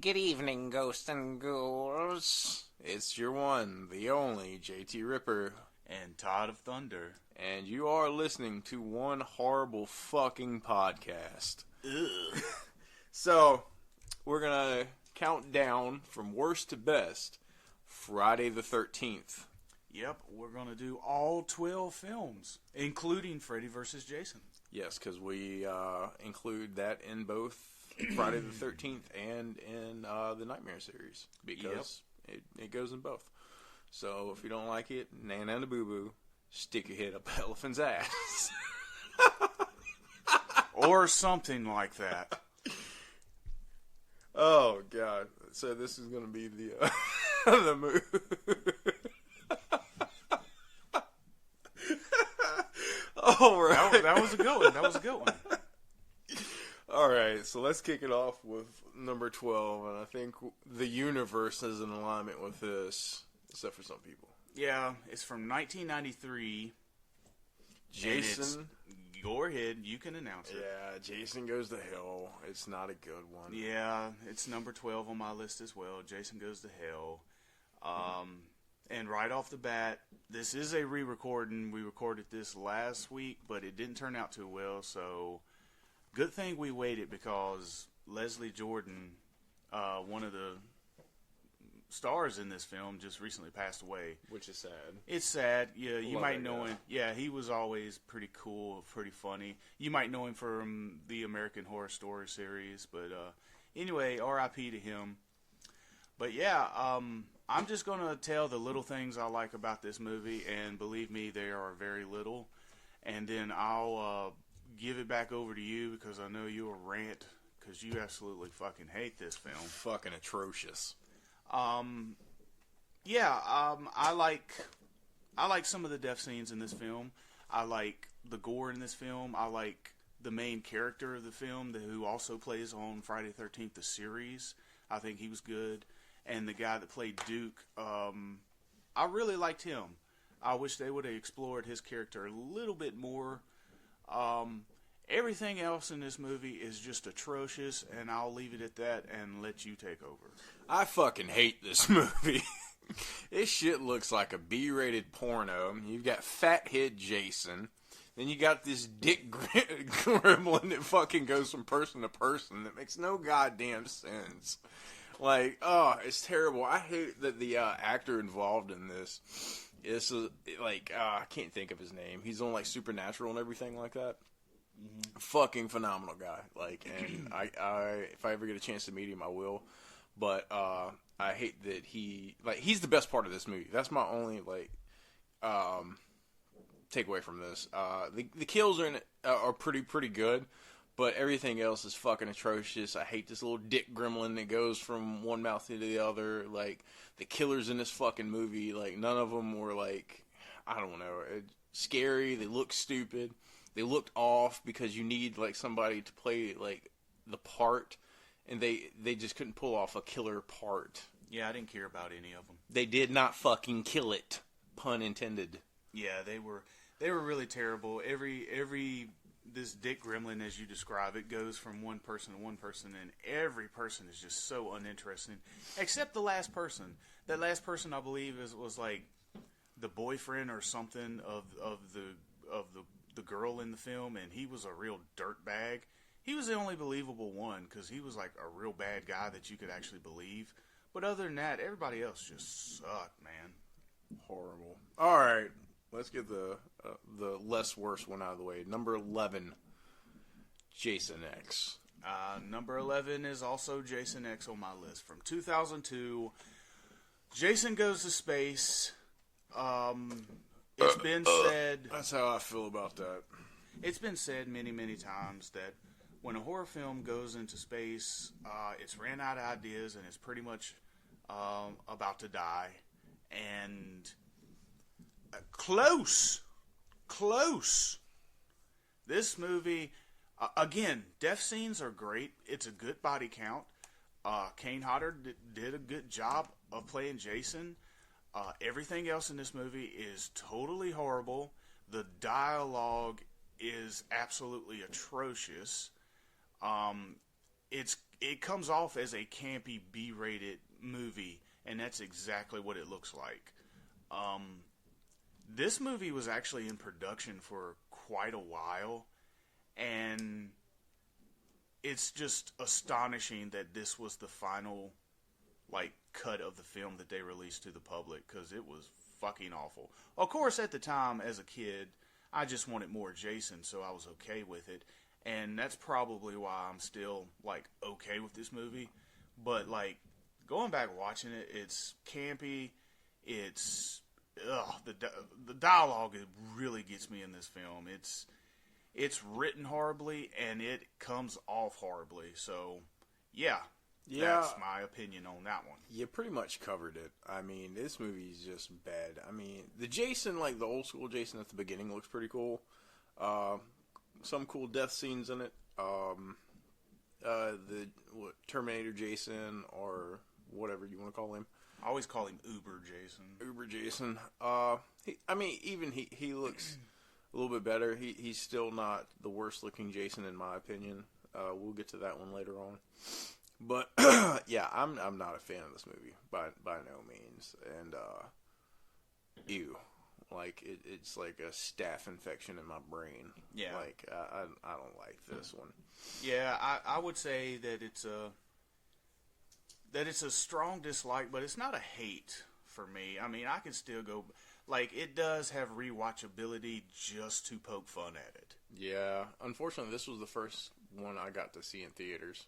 good evening, ghosts and ghouls. It's your one, the only JT Ripper. And Todd of Thunder. And you are listening to one horrible fucking podcast. Ugh. So, we're gonna count down from worst to best Friday the 13th. Yep, we're going to do all 12 films, including Freddy vs. Jason. Yes, because we include that in both Friday the 13th and in the Nightmare series. Because it goes in both. So if you don't like it, Nana and the Boo Boo, stick your head up the elephant's ass. Or something like that. Oh, God. So this is going to be the, the movie. All right. That was a good one. All right, so let's kick it off with number 12, and I think the universe is in alignment with this, except for some people. Yeah, it's from 1993. Jason. Go ahead, you can announce it. Yeah, Jason Goes to Hell. It's not a good one. Yeah, it's number 12 on my list as well. Jason Goes to Hell. And right off the bat, this is a re-recording. We recorded this last week, but it didn't turn out too well, so good thing we waited because Leslie Jordan, one of the stars in this film, just recently passed away. Which is sad. It's sad. Yeah, you Love might that know guy. him. Yeah, he was always pretty cool, pretty funny. You might know him from the American Horror Story series, but anyway, R.I.P. to him. But yeah, I'm just going to tell the little things I like about this movie, and believe me, there are very little. And then I'll give it back over to you because I know you'll rant because you absolutely fucking hate this film. Fucking atrocious. I like some of the death scenes in this film. I like the gore in this film. I like the main character of the film, who also plays on Friday the 13th, the series. I think he was good. And the guy that played Duke, I really liked him. I wish they would have explored his character a little bit more. Everything else in this movie is just atrocious, and I'll leave it at that and let you take over. I fucking hate this movie. This shit looks like a B-rated porno. You've got fathead Jason. Then you got this dick gremlin that fucking goes from person to person. That makes no goddamn sense. Like, oh, it's terrible. I hate that the actor involved in this is, I can't think of his name. He's on, like, Supernatural and everything like that. Mm-hmm. Fucking phenomenal guy. Like, and I if I ever get a chance to meet him, I will. But I hate that he's the best part of this movie. That's my only, takeaway from this. The kills are pretty good. But everything else is fucking atrocious. I hate this little dick gremlin that goes from one mouth to the other. Like, the killers in this fucking movie, like, none of them were, like, I don't know, scary. They look stupid. They looked off because you need, like, somebody to play, like, the part. And they just couldn't pull off a killer part. Yeah, I didn't care about any of them. They did not fucking kill it. Pun intended. Yeah, they were really terrible. This dick gremlin, as you describe it, goes from one person to one person, and every person is just so uninteresting, except the last person. That last person, I believe, was like the boyfriend or something of the girl in the film, and he was a real dirtbag. He was the only believable one because he was like a real bad guy that you could actually believe. But other than that, everybody else just sucked, man. Horrible. All right. Let's get the less worse one out of the way. Number 11, Jason X. Number 11 is also Jason X on my list. From 2002, Jason Goes to Space. It's been said... That's how I feel about that. It's been said many, many times that when a horror film goes into space, it's ran out of ideas and it's pretty much about to die. And... Close. This movie, again, death scenes are great. It's a good body count. Kane Hodder did a good job of playing Jason. Everything else in this movie is totally horrible. The dialogue is absolutely atrocious. it comes off as a campy B-rated movie, and that's exactly what it looks like. This movie was actually in production for quite a while, and it's just astonishing that this was the final, like, cut of the film that they released to the public, because it was fucking awful. Of course, at the time, as a kid, I just wanted more Jason, so I was okay with it, and that's probably why I'm still, like, okay with this movie. But, like, going back watching it, it's campy, it's... the dialogue really gets me in this film. It's written horribly, and it comes off horribly. So, yeah, that's my opinion on that one. You pretty much covered it. I mean, this movie is just bad. I mean, the Jason, like the old school Jason at the beginning, looks pretty cool. Some cool death scenes in it. Terminator Jason, or whatever you want to call him. I always call him Uber Jason. Uber Jason. He looks a little bit better. He's still not the worst looking Jason in my opinion. We'll get to that one later on. But yeah, I'm not a fan of this movie by no means. And ew, like it's like a staph infection in my brain. Yeah, like I don't like this one. Yeah, I would say that it's a strong dislike, but it's not a hate for me. I mean, I can still go, like, it does have rewatchability just to poke fun at it. Yeah, unfortunately, this was the first one I got to see in theaters.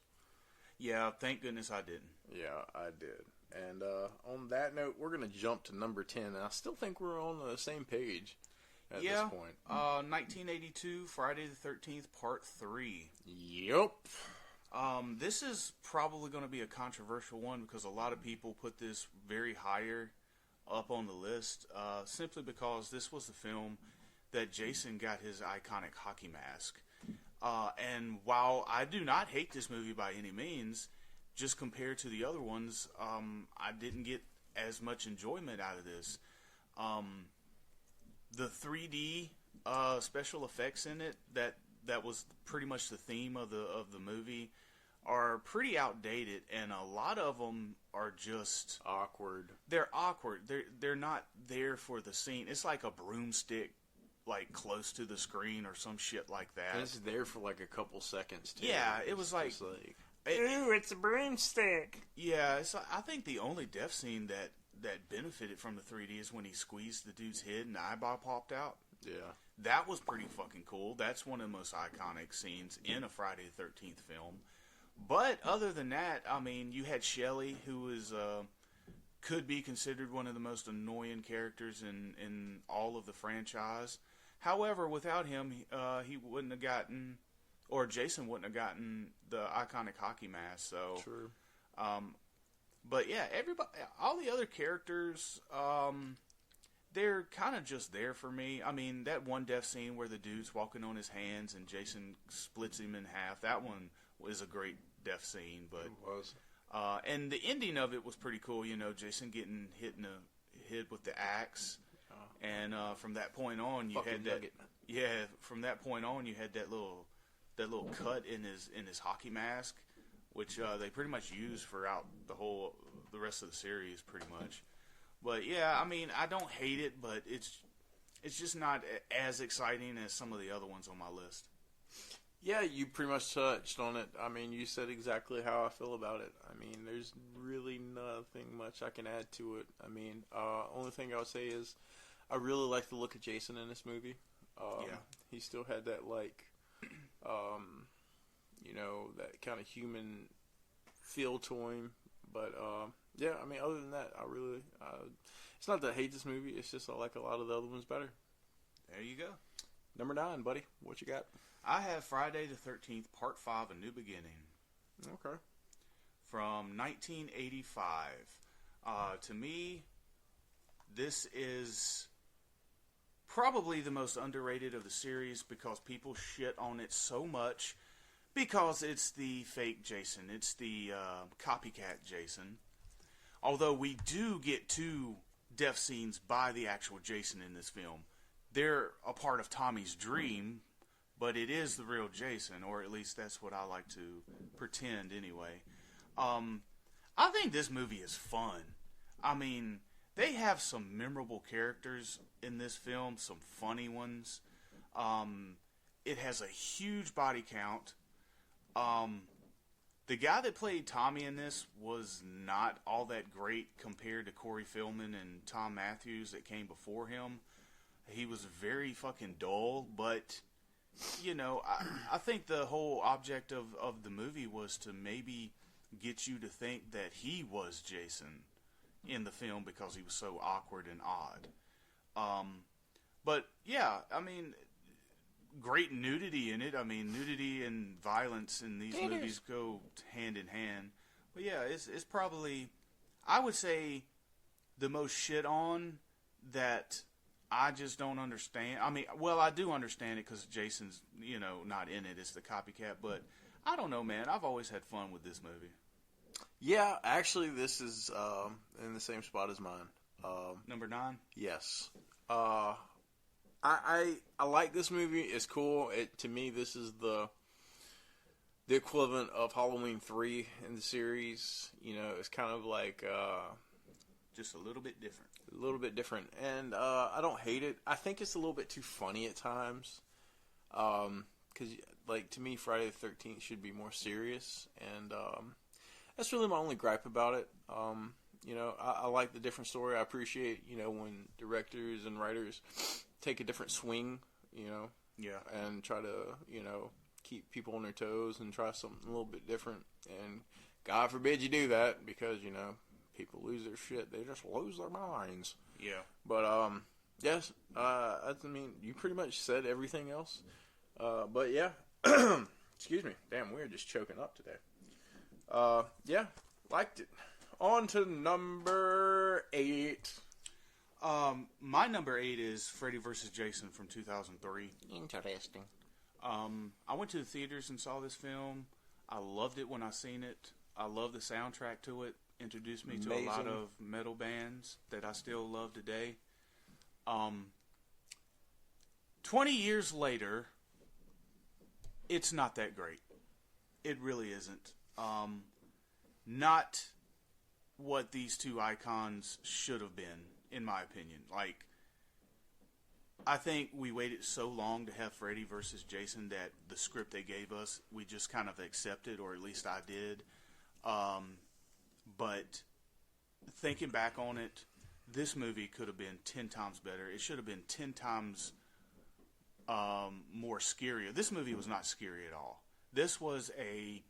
Yeah, thank goodness I didn't. Yeah, I did. And on that note, we're going to jump to number 10, and I still think we're on the same page at this point. 1982, Friday the 13th, Part 3. Yep. This is probably going to be a controversial one because a lot of people put this very higher up on the list, simply because this was the film that Jason got his iconic hockey mask. And while I do not hate this movie by any means, just compared to the other ones, I didn't get as much enjoyment out of this. The 3D special effects in it that was pretty much the theme of the movie are pretty outdated, and a lot of them are just awkward. They're awkward. They're not there for the scene. It's like a broomstick, like close to the screen or some shit like that. And it's there for like a couple seconds too. Yeah, it was like ooh, it's a broomstick. Yeah, I think the only death scene that benefited from the 3D is when he squeezed the dude's head and the eyeball popped out. Yeah. That was pretty fucking cool. That's one of the most iconic scenes in a Friday the 13th film. But other than that, I mean, you had Shelley, who is could be considered one of the most annoying characters in all of the franchise. However, without him, he wouldn't have gotten, or Jason wouldn't have gotten the iconic hockey mask. So, true. But yeah, all the other characters, they're kind of just there for me. I mean, that one death scene where the dude's walking on his hands and Jason splits him in half, that one was a great death scene. But it was. And the ending of it was pretty cool. You know, Jason getting hit in the head with the axe, and from that point on, you had that. Yeah, from that point on, you had that little cut in his hockey mask, which they pretty much used throughout the rest of the series, pretty much. But yeah, I mean, I don't hate it, but it's just not as exciting as some of the other ones on my list. Yeah, you pretty much touched on it. I mean, you said exactly how I feel about it. I mean, there's really nothing much I can add to it. I mean, only thing I would say is I really like the look of Jason in this movie. Yeah. He still had that, like, you know, that kind of human feel to him. But, yeah, I mean, other than that, I really, it's not that I hate this movie. It's just I like a lot of the other ones better. There you go. Number 9, buddy. What you got? I have Friday the 13th, Part 5, A New Beginning. Okay. From 1985. To me, this is probably the most underrated of the series because people shit on it so much because it's the fake Jason. It's the copycat Jason. Although we do get 2 death scenes by the actual Jason in this film. They're a part of Tommy's dream, but it is the real Jason, or at least that's what I like to pretend anyway. I think this movie is fun. I mean, they have some memorable characters in this film, some funny ones. It has a huge body count. The guy that played Tommy in this was not all that great compared to Corey Feldman and Tom Matthews that came before him. He was very fucking dull, but, you know, I think the whole object of the movie was to maybe get you to think that he was Jason in the film because he was so awkward and odd. But, yeah, I mean, great nudity in it. I mean, nudity and violence in these movies go hand in hand. But yeah, it's probably, I would say, the most shit on that I just don't understand. I mean, well, I do understand it because Jason's, you know, not in it. It's the copycat. But I don't know, man. I've always had fun with this movie. Yeah, actually, this is in the same spot as mine. Number 9? Yes. I like this movie. It's cool. To me, this is the equivalent of Halloween 3 in the series. You know, it's kind of like just a little bit different. A little bit different, and I don't hate it. I think it's a little bit too funny at times. Because, like, to me, Friday the 13th should be more serious, and that's really my only gripe about it. You know, I like the different story. I appreciate, you know, when directors and writers take a different swing, you know. Yeah. And try to, you know, keep people on their toes and try something a little bit different. And God forbid you do that because, you know, people lose their shit. They just lose their minds. Yeah. But, yes, I mean, you pretty much said everything else. But, yeah. Excuse me. Damn, we're just choking up today. Yeah, liked it. On to number 8. My number 8 is Freddy vs. Jason from 2003. Interesting. I went to the theaters and saw this film. I loved it when I seen it. I love the soundtrack to it. Introduced me to a lot of metal bands that I still love today. 20 years later, it's not that great. It really isn't. Not what these two icons should have been, in my opinion. Like, I think we waited so long to have Freddy versus Jason that the script they gave us, we just kind of accepted, or at least I did. But thinking back on it, this movie could have been 10 times better. It should have been 10 times more scarier. This movie was not scary at all. This was a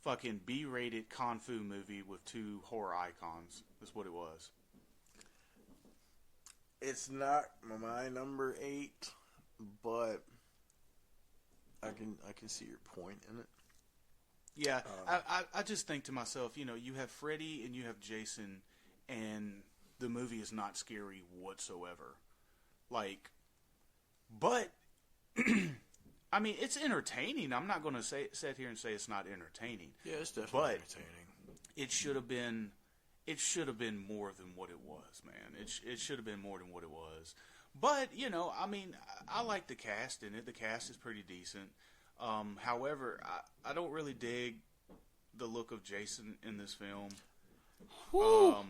fucking B-rated Kung Fu movie with 2 horror icons. That's what it was. It's not my number 8, but I can see your point in it. Yeah, I just think to myself, you know, you have Freddy and you have Jason, and the movie is not scary whatsoever. Like, but I mean, it's entertaining. I'm not going to sit here and say it's not entertaining. Yeah, it's definitely entertaining. It should have been. It should have been more than what it was, man. It should have been more than what it was. But, you know, I mean, I like the cast in it. The cast is pretty decent. However, I don't really dig the look of Jason in this film. I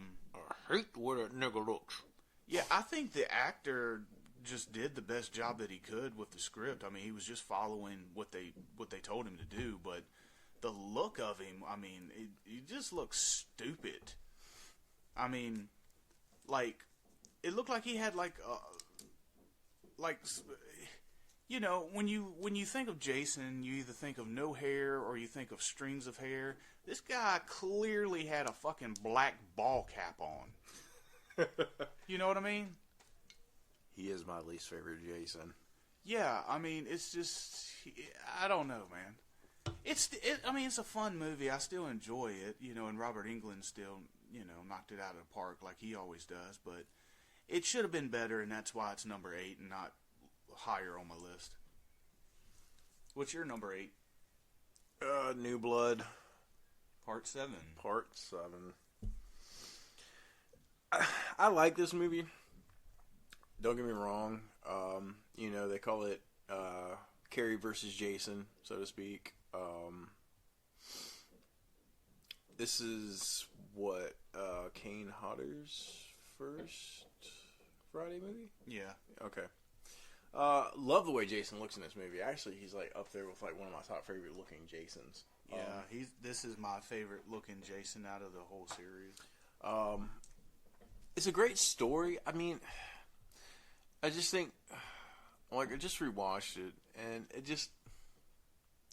hate the way that nigga looks. Yeah, I think the actor just did the best job that he could with the script. I mean, he was just following what they told him to do. But the look of him, I mean, he just looks stupid. I mean, like, it looked like he had you know, when you think of Jason, you either think of no hair or you think of strings of hair. This guy clearly had a fucking black ball cap on. You know what I mean? He is my least favorite Jason. Yeah, I mean, it's just, I don't know, man. I mean, it's a fun movie. I still enjoy it, you know, and Robert Englund still, you know, knocked it out of the park like he always does. But it should have been better, and that's why it's number 8 and not higher on my list. What's your number 8? New Blood. Part 7. Part 7. I like this movie. Don't get me wrong. You know, they call it Carrie versus Jason, so to speak. This is what Kane Hodder's first Friday movie. Yeah. Okay. Love the way Jason looks in this movie. Actually, he's like up there with like one of my top favorite looking Jasons. Yeah, this is my favorite looking Jason out of the whole series. It's a great story. I mean, I just think, like, I just rewatched it, and it just,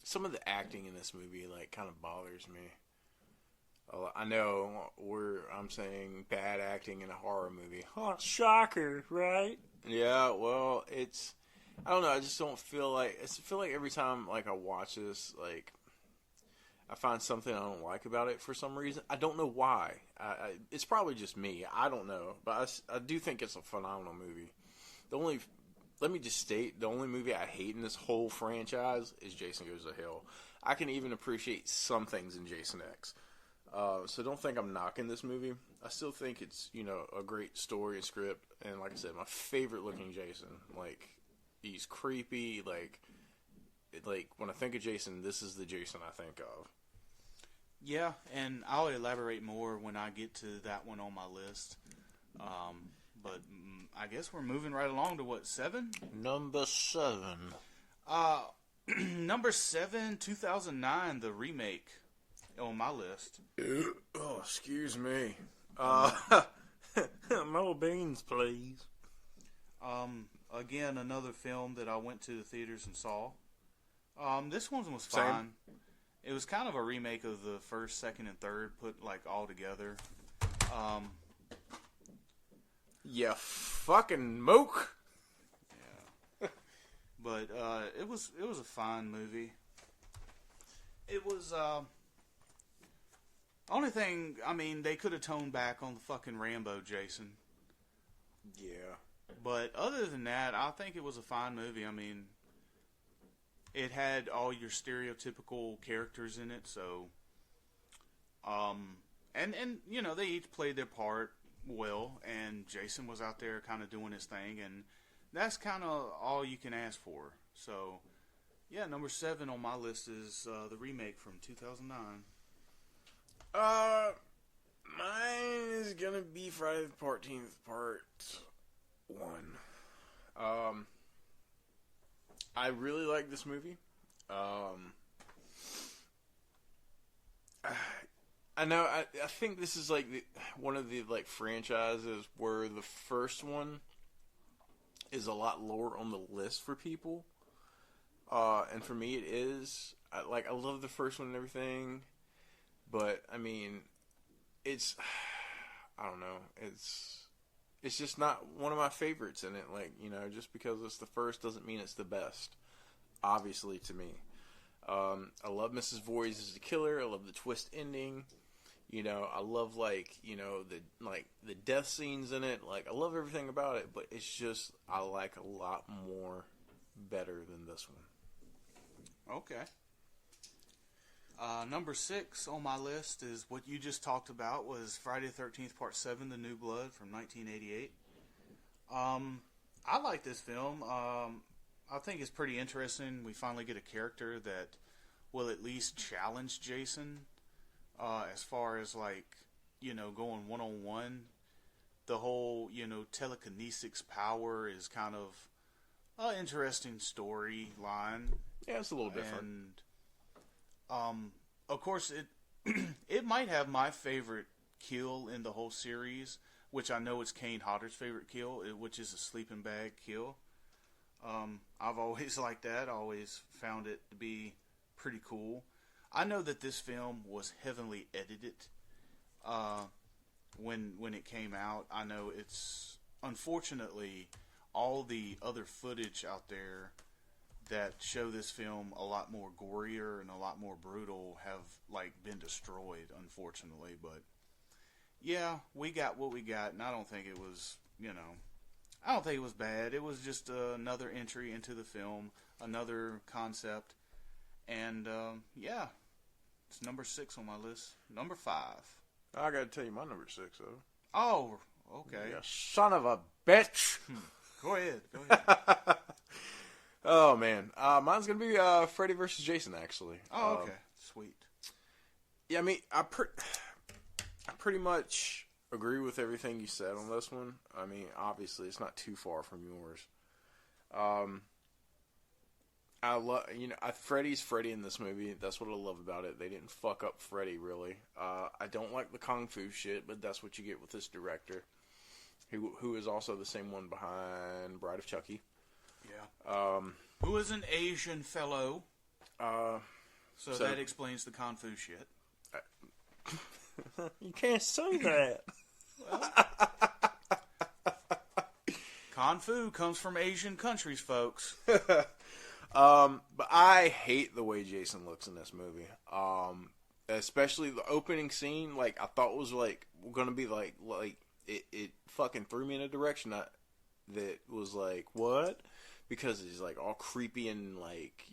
some of the acting in this movie, like, kind of bothers me. I know I'm saying bad acting in a horror movie. Oh, shocker, right? Yeah, well, I don't know, I just don't feel like, every time, like, I watch this, like, I find something I don't like about it for some reason. I don't know why. It's probably just me. I don't know. But I do think it's a phenomenal movie. Let me just state, the only movie I hate in this whole franchise is Jason Goes to Hell. I can even appreciate some things in Jason X. So don't think I'm knocking this movie. I still think it's, a great story and script. And like I said, my favorite looking Jason. Like, he's creepy. Like when I think of Jason, this is the Jason I think of. Yeah, and I'll elaborate more when I get to that one on my list. But I guess we're moving right along to what, 7? Number 7. Number 7, 2009, the remake on my list. Oh, excuse me. More beans, please. Again, another film that I went to the theaters and saw. This one was fine. Same. It was kind of a remake of the first, second, and third put like all together. Yeah, fucking moke. Yeah, but it was a fine movie. It was only thing. I mean, they could have toned back on the fucking Rambo Jason. Yeah, but other than that, I think it was a fine movie. I mean, it had all your stereotypical characters in it, so and they each played their part well, and Jason was out there kind of doing his thing, and that's kind of all you can ask for. So, yeah, number 7 on my list is the remake from 2009. Mine is gonna be Friday the 14th, part 1. I really like this movie. I know. I think this is like one of the like franchises where the first one is a lot lower on the list for people, and for me it is. I love the first one and everything, but I mean, I don't know. It's just not one of my favorites in it. Like, just because it's the first doesn't mean it's the best. Obviously, to me. I love Mrs. Voorhees as the killer. I love the twist ending. I love the death scenes in it. Like, I love everything about it, but it's just I like a lot more better than this one. Okay. Number 6 on my list is what you just talked about, was Friday the 13th Part 7, The New Blood from 1988. I like this film. I think it's pretty interesting. We finally get a character that will at least challenge Jason as far as going one-on-one. The whole, telekinesis power is kind of an interesting storyline. Yeah, it's a little different. And of course, it might have my favorite kill in the whole series, which I know is Kane Hodder's favorite kill, which is a sleeping bag kill. I've always liked that. I always found it to be pretty cool. I know that this film was heavily edited when it came out. I know it's, unfortunately, all the other footage out there that show this film a lot more gorier and a lot more brutal have been destroyed, unfortunately. But yeah, we got what we got, and I don't think it was bad. It was just another entry into the film, another concept, and yeah, it's number 6 on my list. Number 5. I gotta tell you my number 6 though. Oh, okay. You son of a bitch. Go ahead. Oh man, mine's gonna be Freddy versus Jason. Actually. Oh, okay, sweet. Yeah, I mean, I pretty much agree with everything you said on this one. I mean, obviously, it's not too far from yours. I love, Freddy's Freddy in this movie. That's what I love about it. They didn't fuck up Freddy, really. I don't like the kung fu shit, but that's what you get with this director, who is also the same one behind Bride of Chucky. Yeah. Who is an Asian fellow. So that explains the kung fu shit. You can't say that. Kung fu comes from Asian countries, folks. But I hate the way Jason looks in this movie. Especially the opening scene. Like, I thought was like gonna be like it fucking threw me in a direction that was like, what? Because he's like all creepy and like,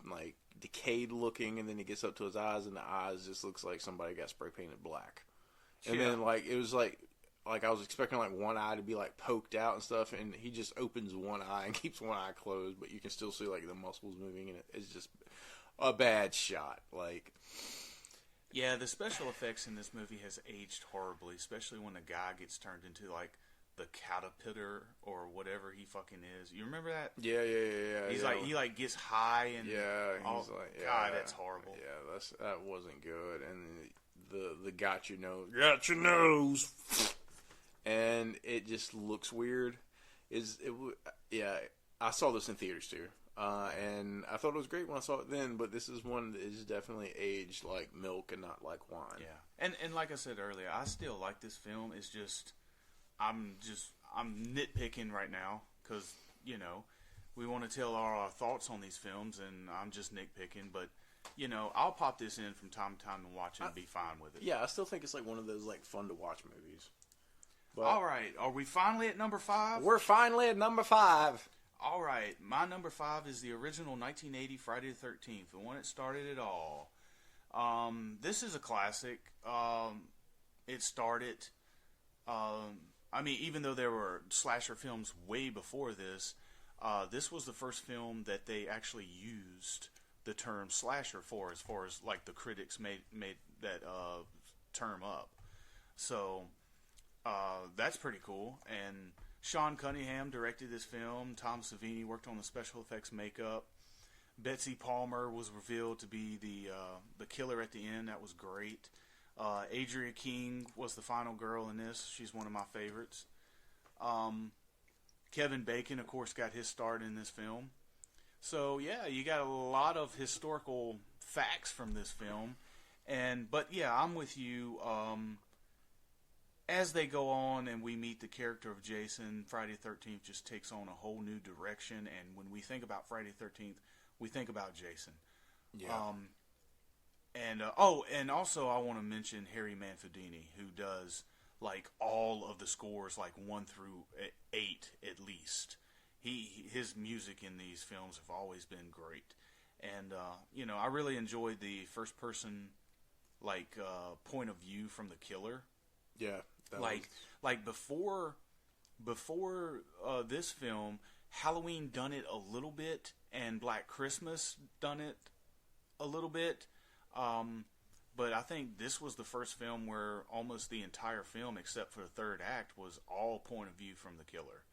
like decayed looking, and then he gets up to his eyes, and the eyes just looks like somebody got spray painted black. And then like it was like I was expecting like one eye to be like poked out and stuff, and he just opens one eye and keeps one eye closed, but you can still see like the muscles moving, and it's just a bad shot. Like, yeah, the special effects in this movie has aged horribly, especially when the guy gets turned into like the caterpillar or whatever he fucking is. You remember that? Yeah. He's like he like gets high and he's like, yeah, God, that's horrible. Yeah, that wasn't good. And the got your nose, and it just looks weird. I saw this in theaters too, and I thought it was great when I saw it then. But this is one that is definitely aged like milk and not like wine. Yeah, and like I said earlier, I still like this film. It's just I'm nitpicking right now because we want to tell our thoughts on these films, and I'm just nitpicking. But I'll pop this in from time to time and watch it and be fine with it. Yeah, I still think it's like one of those like fun to watch movies. But all right, are we finally at number 5? We're finally at number 5. All right, my number 5 is the original 1980 Friday the 13th, the one that started it all. This is a classic. It started. I mean, even though there were slasher films way before this, this was the first film that they actually used the term slasher for, as far as like the critics made that term up. So that's pretty cool. And Sean Cunningham directed this film. Tom Savini worked on the special effects makeup. Betsy Palmer was revealed to be the killer at the end. That was great. Adria King was the final girl in this. She's one of my favorites. Kevin Bacon, of course, got his start in this film. So, yeah, you got a lot of historical facts from this film. But, yeah, I'm with you. As they go on and we meet the character of Jason, Friday the 13th just takes on a whole new direction. And when we think about Friday the 13th, we think about Jason. Yeah. And also I want to mention Harry Manfredini, who does like all of the scores, like 1 through 8 at least. His music in these films have always been great, and I really enjoyed the first person point of view from the killer. Yeah, like before this film, Halloween done it a little bit, and Black Christmas done it a little bit. But I think this was the first film where almost the entire film, except for the third act, was all point of view from the killer.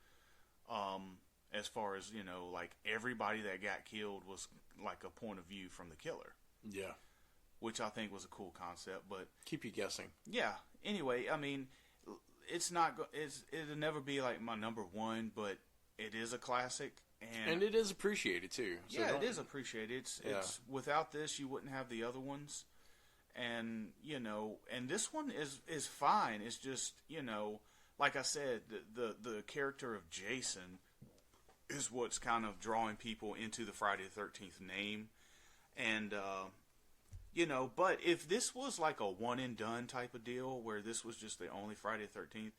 As far as, like everybody that got killed was like a point of view from the killer. Yeah. Which I think was a cool concept, but keep you guessing. Yeah. Anyway, I mean, it'll never be like my number 1, but it is a classic. And it is appreciated too. So yeah, it is appreciated. It's without this, you wouldn't have the other ones. And and this one is fine. It's just like I said, the character of Jason is what's kind of drawing people into the Friday the 13th name. And but if this was like a one and done type of deal, where this was just the only Friday the 13th,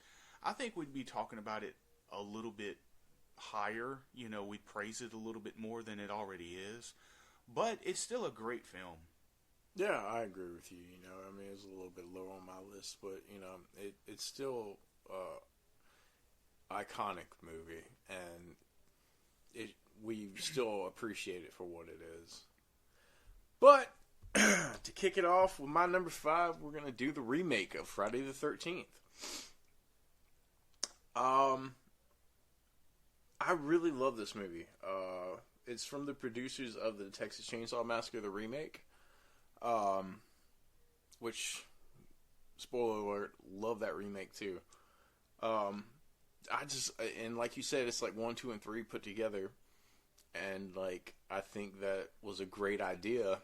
I think we'd be talking about it a little bit higher. We'd praise it a little bit more than it already is. But it's still a great film. Yeah, I agree with you. I mean, it's a little bit low on my list, but it's still iconic movie, and we still appreciate it for what it is. But to kick it off with my number 5, we're gonna do the remake of Friday the 13th. I really love this movie. It's from the producers of the Texas Chainsaw Massacre, the remake. Which, spoiler alert, love that remake too. And like you said, it's like 1, 2, and 3 put together. And like, I think that was a great idea,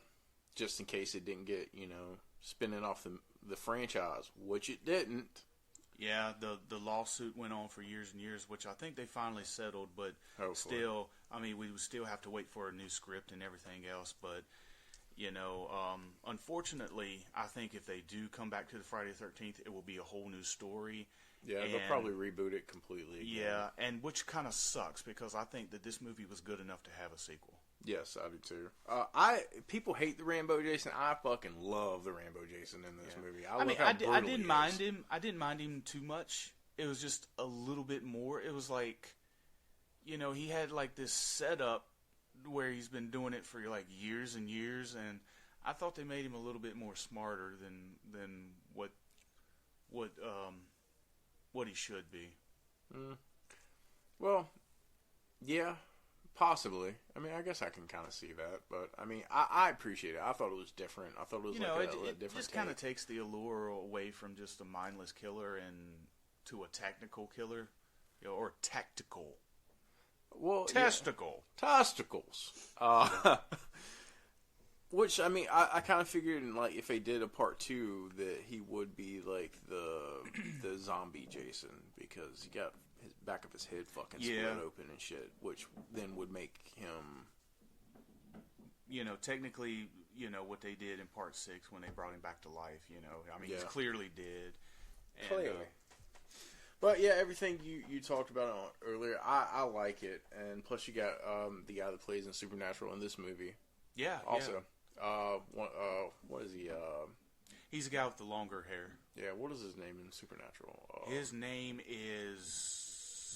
just in case it didn't get, spinning off the franchise, which it didn't. Yeah, the lawsuit went on for years and years, which I think they finally settled, but Hopefully. Still, I mean, we would still have to wait for a new script and everything else, but, unfortunately, I think if they do come back to the Friday the 13th, it will be a whole new story. Yeah, they'll probably reboot it completely again. Yeah, and which kind of sucks, because I think that this movie was good enough to have a sequel. Yes, I do too. People hate the Rambo Jason. I fucking love the Rambo Jason in this movie. I didn't mind him. I didn't mind him too much. It was just a little bit more. It was like, he had like this setup where he's been doing it for like years and years, and I thought they made him a little bit more smarter than what he should be. Well, yeah. Possibly. I mean, I guess I can kind of see that, but I mean, I appreciate it. I thought it was different. I thought it was a different. It just kind of takes the allure away from just a mindless killer and to a technical killer, or tactical. Well, testicle, testicles. Which I mean, I kind of figured, like, if they did a part 2, that he would be like the zombie Jason, because he got his back of his head fucking split open and shit, which then would make him, technically, what they did in part 6 when they brought him back to life. I mean, he's clearly dead. And, clearly. But yeah, everything you talked about earlier, I like it, and plus you got the guy that plays in Supernatural in this movie. Yeah. Also, what is he? He's the guy with the longer hair. Yeah, what is his name in Supernatural? His name is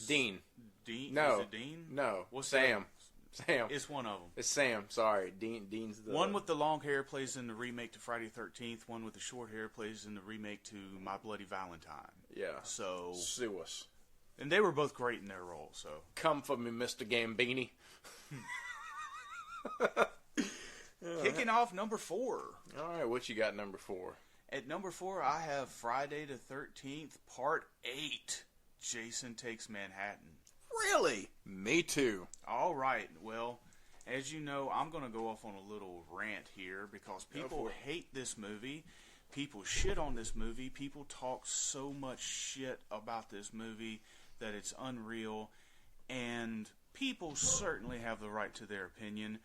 Dean. Dean? No. Is it Dean? No. What's Sam. Sam. It's one of them. It's Sam. Sorry, Dean's the one with the long hair plays in the remake to Friday the 13th. One with the short hair plays in the remake to My Bloody Valentine. Yeah. So sue us. And they were both great in their roles. So come for me, Mr. Gambini. Kicking off number 4. All right, what you got number 4? At number 4, I have Friday the 13th, Part 8. Jason Takes Manhattan. Really? Me too. All right. Well, as you know, I'm going to go off on a little rant here because people hate this movie. People shit on this movie. People talk so much shit about this movie that it's unreal. And people certainly have the right to their opinion.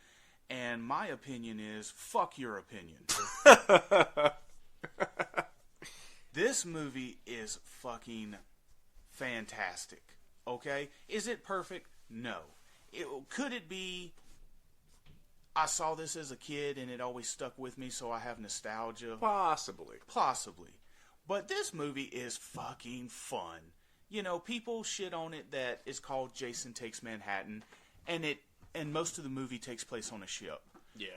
And my opinion is, fuck your opinion. This movie is fucking fantastic. Okay? Is it perfect? No. Could it be, I saw this as a kid and it always stuck with me, so I have nostalgia? Possibly. But this movie is fucking fun. People shit on it that it's called Jason Takes Manhattan, and most of the movie takes place on a ship. Yeah.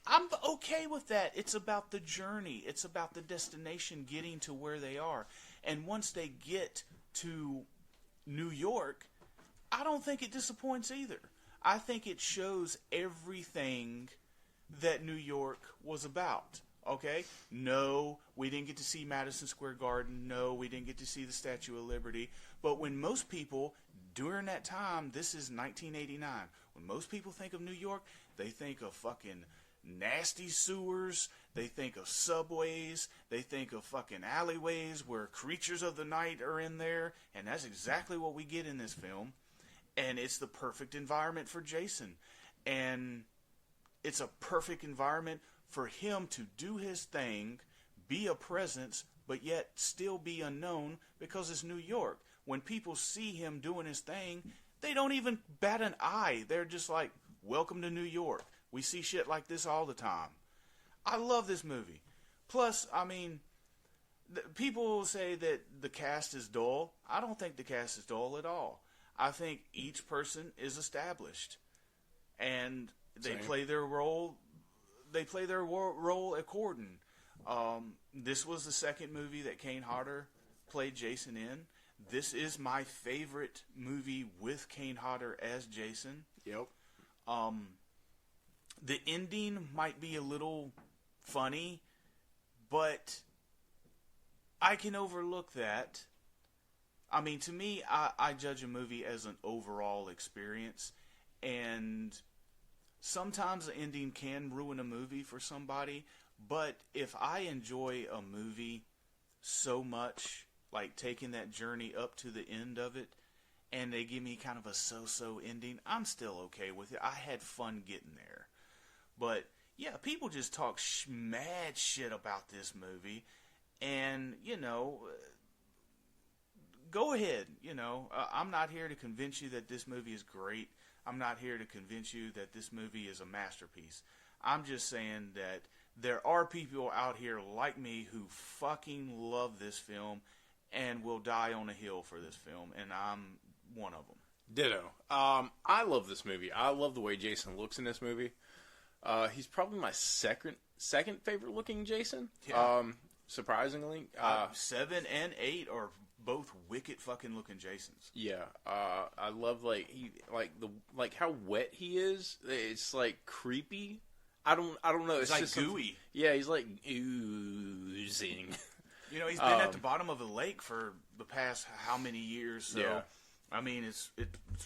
I'm okay with that. It's about the journey. It's about the destination getting to where they are. And once they get to New York, I don't think it disappoints either. I think it shows everything that New York was about. Okay? No, we didn't get to see Madison Square Garden. No, we didn't get to see the Statue of Liberty. But when most people, during that time, this is 1989, when most people think of New York, they think of fucking nasty sewers, they think of subways, they think of fucking alleyways where creatures of the night are in there, and that's exactly what we get in this film. And it's the perfect environment for Jason. And it's a perfect environment for him to do his thing, be a presence, but yet still be unknown because it's New York. When people see him doing his thing, they don't even bat an eye. They're just like, welcome to New York. We see shit like this all the time. I love this movie. Plus, I mean, people say that the cast is dull. I don't think the cast is dull at all. I think each person is established. and they Same. play their role. They play their role according. This was the second movie that Kane Hodder played Jason in. This is my favorite movie with Kane Hodder as Jason. Yep. The ending might be a little funny, but I can overlook that. I mean, to me, I judge a movie as an overall experience, and sometimes the ending can ruin a movie for somebody, but if I enjoy a movie so much, like taking that journey up to the end of it, and they give me kind of a so-so ending, I'm still okay with it. I had fun getting there. But, yeah, people just talk mad shit about this movie, and, you know, go ahead. You know, I'm not here to convince you that this movie is great. I'm not here to convince you that this movie is a masterpiece. I'm just saying that there are people out here like me who fucking love this film and will die on a hill for this film, and I'm one of them. Ditto. I love this movie. I love the way Jason looks in this movie. He's probably my second favorite looking Jason. Yeah. Surprisingly, 7 and 8 are both wicked fucking looking Jasons. yeah. I love how wet he is. It's like creepy. I don't know. It's like gooey. Yeah, he's like oozing. You know, he's been at the bottom of a lake for the past how many years? So, Yeah. I mean, it's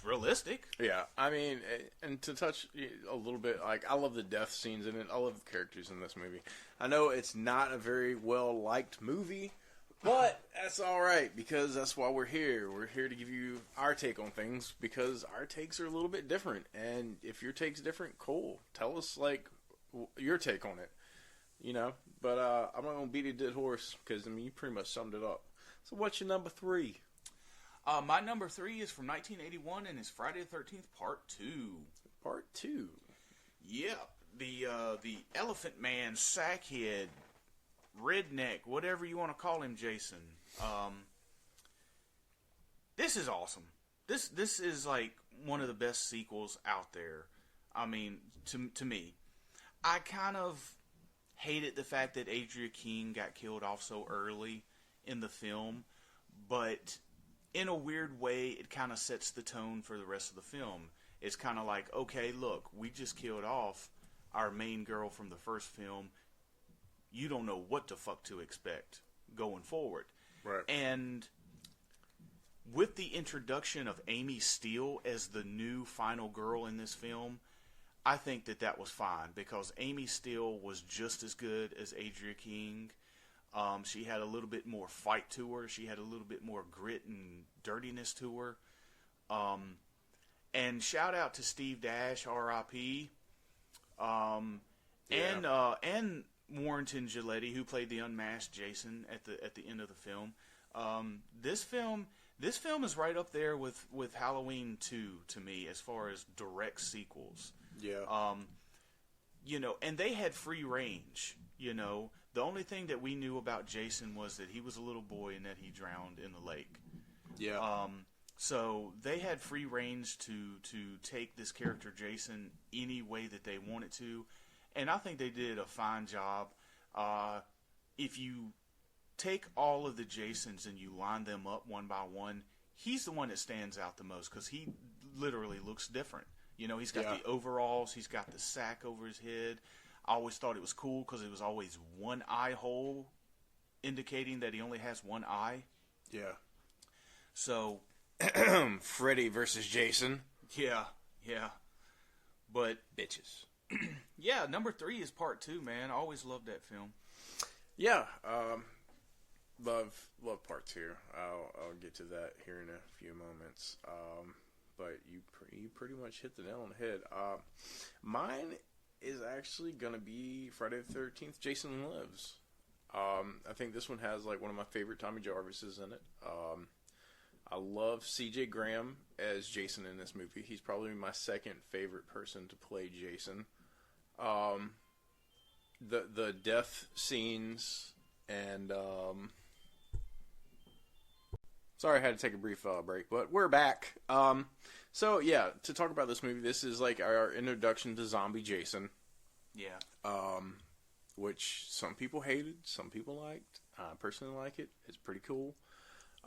realistic. Yeah, I mean, and to touch a little bit, like, I love the death scenes in it. I love the characters in this movie. I know it's not a very well-liked movie, but that's all right, because that's why we're here. We're here to give you our take on things, because our takes are a little bit different. And if your take's different, cool. Tell us, like, your take on it, you know? But I'm not going to beat a dead horse, because, I mean, you pretty much summed it up. So what's your number 3? My number 3 is from 1981, and it's Friday the 13th, Part 2. Part 2. Yeah, the Elephant Man, Sackhead, Redneck, whatever you want to call him, Jason. This is awesome. This is like one of the best sequels out there. I mean, to me, I kind of hated the fact that Adria King got killed off so early in the film, but in a weird way, it kind of sets the tone for the rest of the film. It's kind of like, okay, look, we just killed off our main girl from the first film. You don't know what the fuck to expect going forward. Right. And with the introduction of Amy Steele as the new final girl in this film, I think that was fine, because Amy Steele was just as good as Adria King. She had a little bit more fight to her. She had a little bit more grit and dirtiness to her. And shout out to Steve Dash, R.I.P. And Warrington Giletti, who played the unmasked Jason at the end of the film. This film is right up there with Halloween 2 to me as far as direct sequels. Yeah. You know, and they had free range. You know, the only thing that we knew about Jason was that he was a little boy and that he drowned in the lake. Yeah. So they had free range to take this character Jason any way that they wanted to, and I think they did a fine job. If you take all of the Jasons and you line them up one by one, he's the one that stands out the most, because he literally looks different. You know, he's got the overalls, he's got the sack over his head. I always thought it was cool because it was always one eye hole, indicating that he only has one eye. Yeah. So, Freddy versus Jason. yeah. But, Bitches. yeah, number 3 is Part 2, man. I always loved that film. Yeah. Love Part 2. I'll get to that here in a few moments. But you pretty much hit the nail on the head. Mine is actually gonna be Friday the 13th, Jason Lives. I think this one has like one of my favorite Tommy Jarvises in it. I love C.J. Graham as Jason in this movie. He's probably my second favorite person to play Jason. The death scenes and sorry, I had to take a brief break, but we're back. So, yeah, to talk about this movie, this is like our introduction to Zombie Jason. Yeah. Which some people hated, some people liked. I personally like it. It's pretty cool.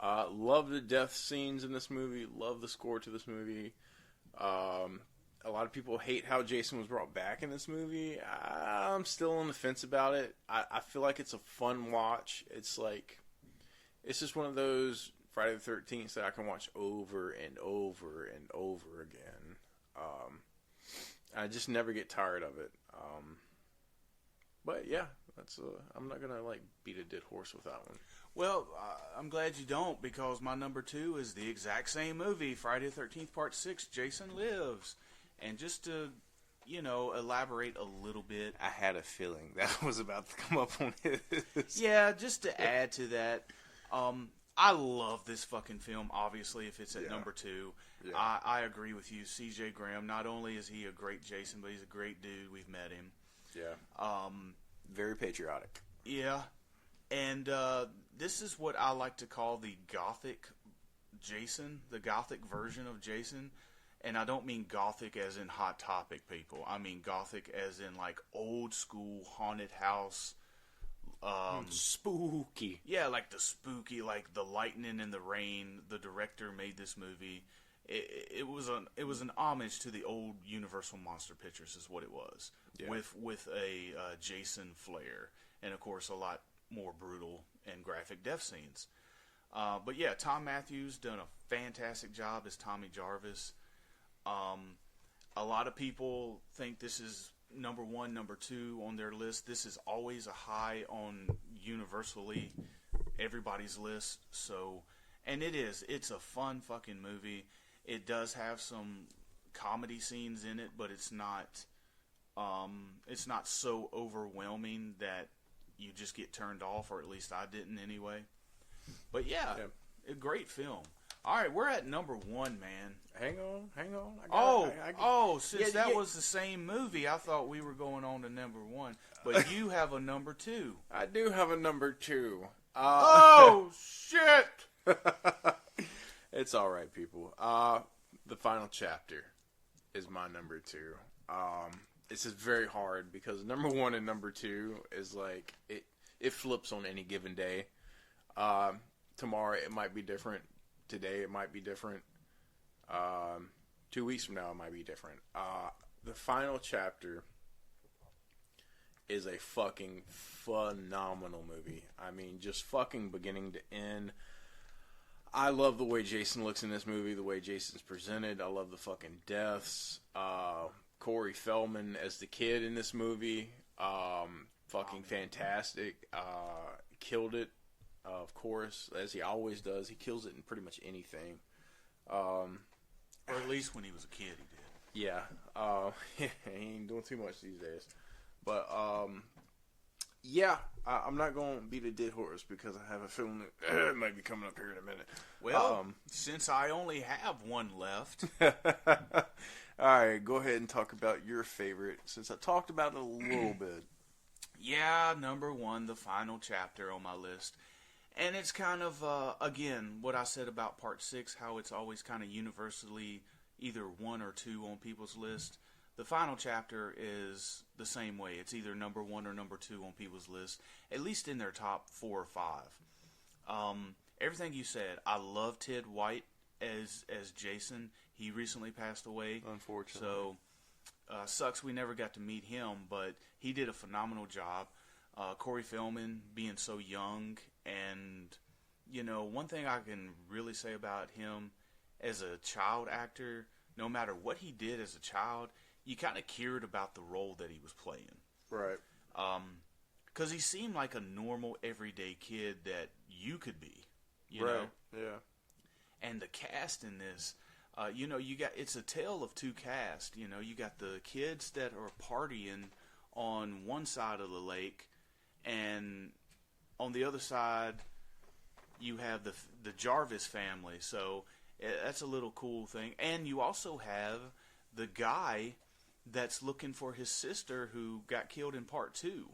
Love the death scenes in this movie. Love the score to this movie. A lot of people hate how Jason was brought back in this movie. I'm still on the fence about it. I feel like it's a fun watch. It's just one of those Friday the 13th that I can watch over and over and over again. I just never get tired of it. But yeah, I'm not gonna beat a dead horse with that one. Well, I'm glad you don't, because my number 2 is the exact same movie, Friday the 13th Part 6, Jason Lives. And just to, elaborate a little bit. I had a feeling that was about to come up on his. Yeah, just to add to that, I love this fucking film, obviously, if it's at number 2. Yeah. I agree with you. C.J. Graham, not only is he a great Jason, but he's a great dude. We've met him. Yeah. Very patriotic. Yeah. And this is what I like to call the gothic Jason, the gothic version of Jason. And I don't mean gothic as in Hot Topic, people. I mean gothic as in old school haunted house. Spooky. Yeah, the spooky, the lightning and the rain. The director made this movie. It was an homage to the old Universal Monster Pictures, is what it was, with a Jason flair, and of course a lot more brutal and graphic death scenes. But yeah, Tom Matthews done a fantastic job as Tommy Jarvis. A lot of people think this is number 1, number 2 on their list. This is always a high on universally everybody's list. So, and it's a fun fucking movie. It does have some comedy scenes in it, but it's not so overwhelming that you just get turned off, or at least I didn't anyway. But yeah. A great film. All right, we're at number 1, man. Hang on. Since that was the same movie, I thought we were going on to number 1. But you have a number 2. I do have a number 2. Oh, shit! It's all right, people. The Final Chapter is my number 2. This is very hard because number 1 and number 2 is it flips on any given day. Tomorrow it might be different. Today it might be different. 2 weeks from now it might be different. The Final Chapter is a fucking phenomenal movie. I mean, just fucking beginning to end. I love the way Jason looks in this movie, the way Jason's presented. I love the fucking deaths. Corey Feldman as the kid in this movie, fucking fantastic. Killed it. Of course, as he always does. He kills it in pretty much anything. Or at least when he was a kid, he did. Yeah. He ain't doing too much these days. But, yeah, I'm not going to beat a dead horse because I have a feeling that it might be coming up here in a minute. Well, since I only have 1 left. Alright, go ahead and talk about your favorite, since I talked about it a little bit. Yeah, number 1, The Final Chapter on my list. And it's kind of, again, what I said about Part 6, how it's always kind of universally either 1 or 2 on people's list. The Final Chapter is the same way. It's either number 1 or number 2 on people's list, at least in their top 4 or 5. Everything you said, I love Ted White as Jason. He recently passed away. Unfortunately. So, sucks we never got to meet him, but he did a phenomenal job. Corey Feldman being so young, and, one thing I can really say about him as a child actor, no matter what he did as a child, you kind of cared about the role that he was playing. Right. Because he seemed like a normal, everyday kid that you could be, you right. know? Yeah. And the cast in this, it's a tale of 2 casts. You got the kids that are partying on one side of the lake, and on the other side, you have the Jarvis family. So that's a little cool thing. And you also have the guy that's looking for his sister who got killed in Part 2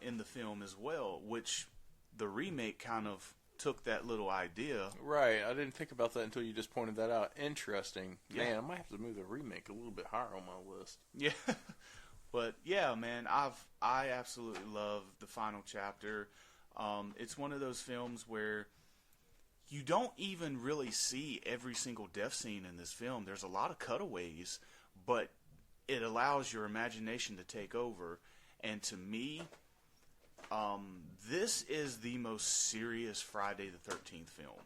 in the film as well, which the remake kind of took that little idea. Right. I didn't think about that until you just pointed that out. Interesting. Yeah. Man, I might have to move the remake a little bit higher on my list. Yeah. But yeah, man, I absolutely love the final chapter. It's one of those films where you don't even really see every single death scene in this film. There's a lot of cutaways, but it allows your imagination to take over. And to me, this is the most serious Friday the 13th film.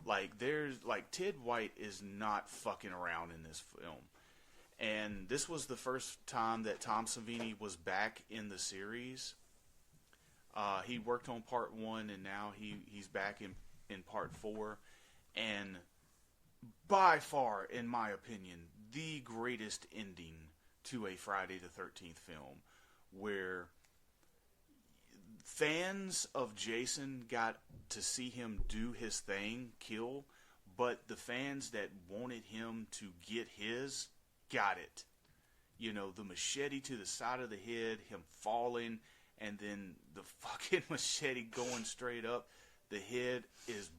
Like Ted White is not fucking around in this film. And this was the first time that Tom Savini was back in the series. He worked on part 1, and now he's back in part 4. And by far, in my opinion, the greatest ending to a Friday the 13th film, where fans of Jason got to see him do his thing, kill, but the fans that wanted him to get his got it. You know, the machete to the side of the head, him falling, and then the fucking machete going straight up. The head is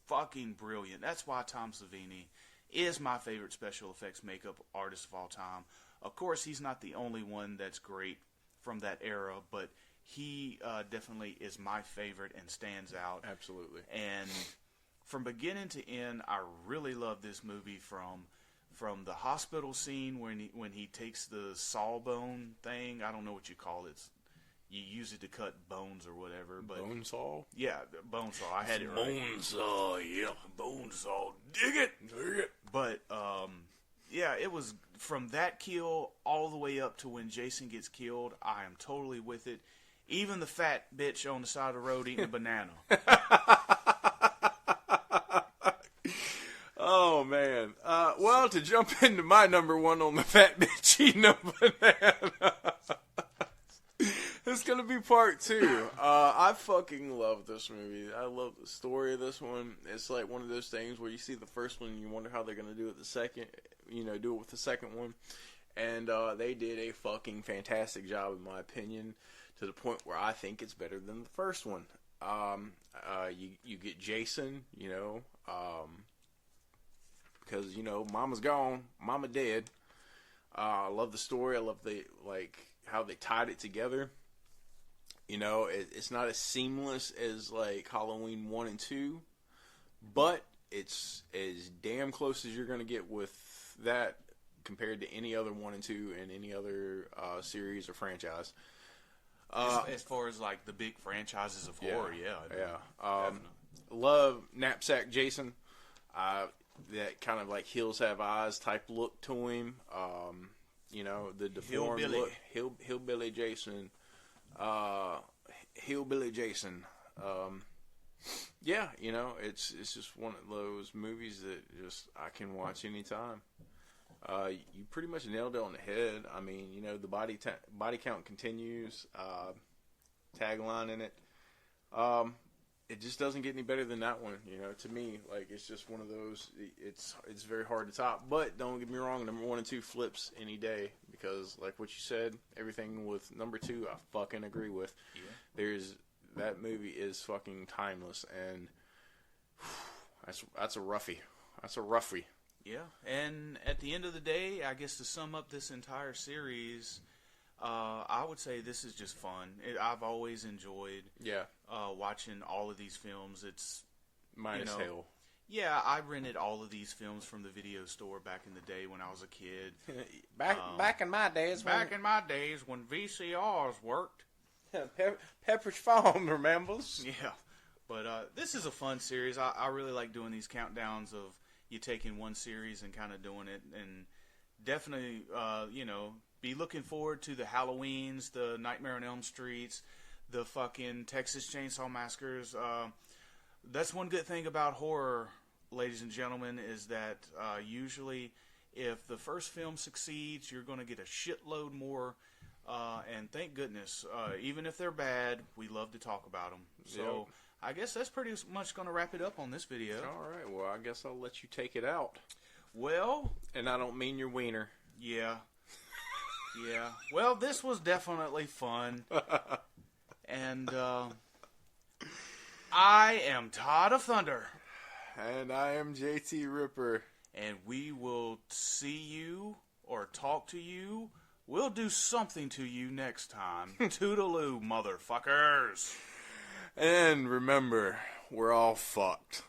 fucking brilliant. That's why Tom Savini is my favorite special effects makeup artist of all time. Of course, he's not the only one that's great from that era, but he definitely is my favorite and stands out. Absolutely. And from beginning to end, I really love this movie from the hospital scene when he takes the sawbone thing. I don't know what you call it. You use it to cut bones or whatever. But Bone saw? yeah, bone saw. I had it right. Bone saw, yeah. Bone saw. Dig it. But yeah, it was from that kill all the way up to when Jason gets killed. I am totally with it. Even the fat bitch on the side of the road eating a banana. Oh, man. Well, to jump into my number one on the fat bitch eating a banana. It's going to be part 2. I fucking love this movie. I love the story of this one. It's like one of those things where you see the first one and you wonder how they're going to do it do it with the second one. And they did a fucking fantastic job, in my opinion, to the point where I think it's better than the first one. You get Jason, because, Mama's gone, Mama dead. I love the story. I love how they tied it together. It's not as seamless as Halloween 1 and 2, but it's as damn close as you're going to get with that compared to any other 1 and 2 in any other series or franchise. As far as the big franchises of horror, yeah. Love Knapsack Jason. That kind of Hills Have Eyes type look to him. The deformed look. Hillbilly Jason. Hillbilly Jason. It's just one of those movies that just I can watch anytime. You pretty much nailed it on the head. I mean, the body count continues. Tagline in it. It just doesn't get any better than that one. To me, it's just one of those. It's very hard to top. But don't get me wrong, number 1 and 2 flips any day because, like what you said, everything with number 2, I fucking agree with. Yeah. That movie is fucking timeless, and that's a roughie. That's a roughie. Yeah, and at the end of the day, I guess to sum up this entire series, I would say this is just fun. I've always enjoyed watching all of these films. It's minus hell. Yeah, I rented all of these films from the video store back in the day when I was a kid. back in my days. In my days when VCRs worked. Pepperidge Farm remembers. Yeah, but this is a fun series. I really like doing these countdowns of you taking one series and kind of doing it, and definitely, be looking forward to the Halloweens, the Nightmare on Elm Streets, the fucking Texas Chainsaw Massacres. That's one good thing about horror, ladies and gentlemen, is that usually if the first film succeeds, you're going to get a shitload more. And thank goodness, even if they're bad, we love to talk about them. So yep. I guess that's pretty much going to wrap it up on this video. All right, well, I guess I'll let you take it out. Well, and I don't mean your wiener. Yeah. Yeah. Well, this was definitely fun. And I am Todd of Thunder. And I am JT Ripper. And we will see you or talk to you. We'll do something to you next time. Toodaloo, motherfuckers. And remember, we're all fucked.